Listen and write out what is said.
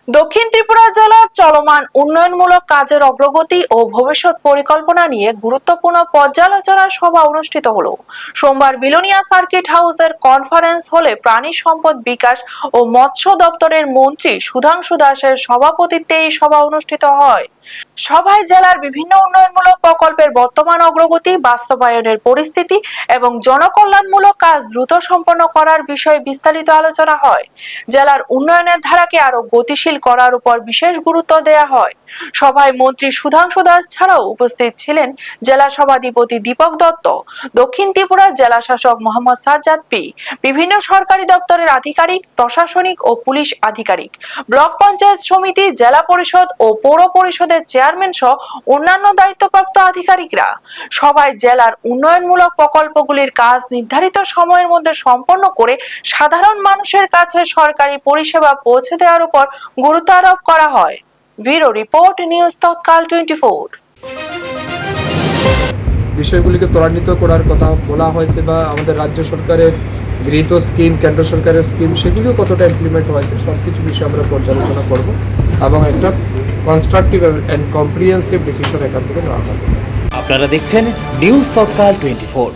দক্ষিণ ত্রিপুরা জেলার চলমান উন্নয়নমূলক কাজের অগ্রগতি ও ভবিষ্যৎ পরিকল্পনা নিয়ে গুরুত্বপূর্ণ পর্যালোচনা সভা অনুষ্ঠিত হলো। সোমবার বিলোনিয়া সার্কিট হাউসের কনফারেন্স হলে প্রাণী সম্পদ বিকাশ ও মৎস্য দপ্তরের মন্ত্রী সুধাংশু দাসের সভাপতিত্বে এই সভা অনুষ্ঠিত হয়। সভায় জেলার বিভিন্ন উন্নয়নমূলক প্রকল্পের বর্তমান অগ্রগতি, বাস্তবায়নের পরিস্থিতি এবং জনকল্যাণমূলক কাজ দ্রুত সম্পন্ন করার বিষয়ে বিস্তারিত আলোচনা হয়। জেলার উন্নয়নের ধারাকে আরো গতিশীল করার উপর বিশেষ গুরুত্ব দেওয়া হয়। সভায় মন্ত্রী সুধাংশু দাস ছাড়াও উপস্থিত ছিলেন জেলা সভাধিপতি দীপক দত্ত, দক্ষিণ ত্রিপুরা জেলা শাসক মোহাম্মদ সাজ্জাদ পি, বিভিন্ন সরকারি দপ্তরের আধিকারিক, প্রশাসনিক ও পুলিশ আধিকারিক, ব্লক পঞ্চায়েত সমিতি, জেলা পরিষদ ও পৌর পরিষদের চেয়ারম্যান সহ অন্যান্য দায়িত্বপ্রাপ্ত আধিকারিকরা। সভায় জেলার উন্নয়নমূলক প্রকল্পগুলির কাজ নির্ধারিত সময়ের মধ্যে সম্পন্ন করে সাধারণ মানুষের কাছে সরকারি পরিষেবা পৌঁছে দেওয়ার উপর গুরুত্ব আরোপ করা হয়। ব্যুরো রিপোর্ট, নিউজ তৎকাল 24। বিষয়গুলিকে ত্বরান্বিত করার কথা বলা হয়েছে বা আমাদের রাজ্য সরকারের গৃহীত স্কিম, কেন্দ্র সরকারের স্কিম, সেগুলিও কতটা ইমপ্লিমেন্ট হয়েছে সব কিছু বিষয়ে আমরা পর্যালোচনা করব এবং একটা কনস্ট্রাকটিভ অ্যান্ড কম্প্রিহেন্সিভ ডিসিশন এখান থেকে নেওয়া হবে। আপনারা দেখছেন নিউজ তৎকাল 24।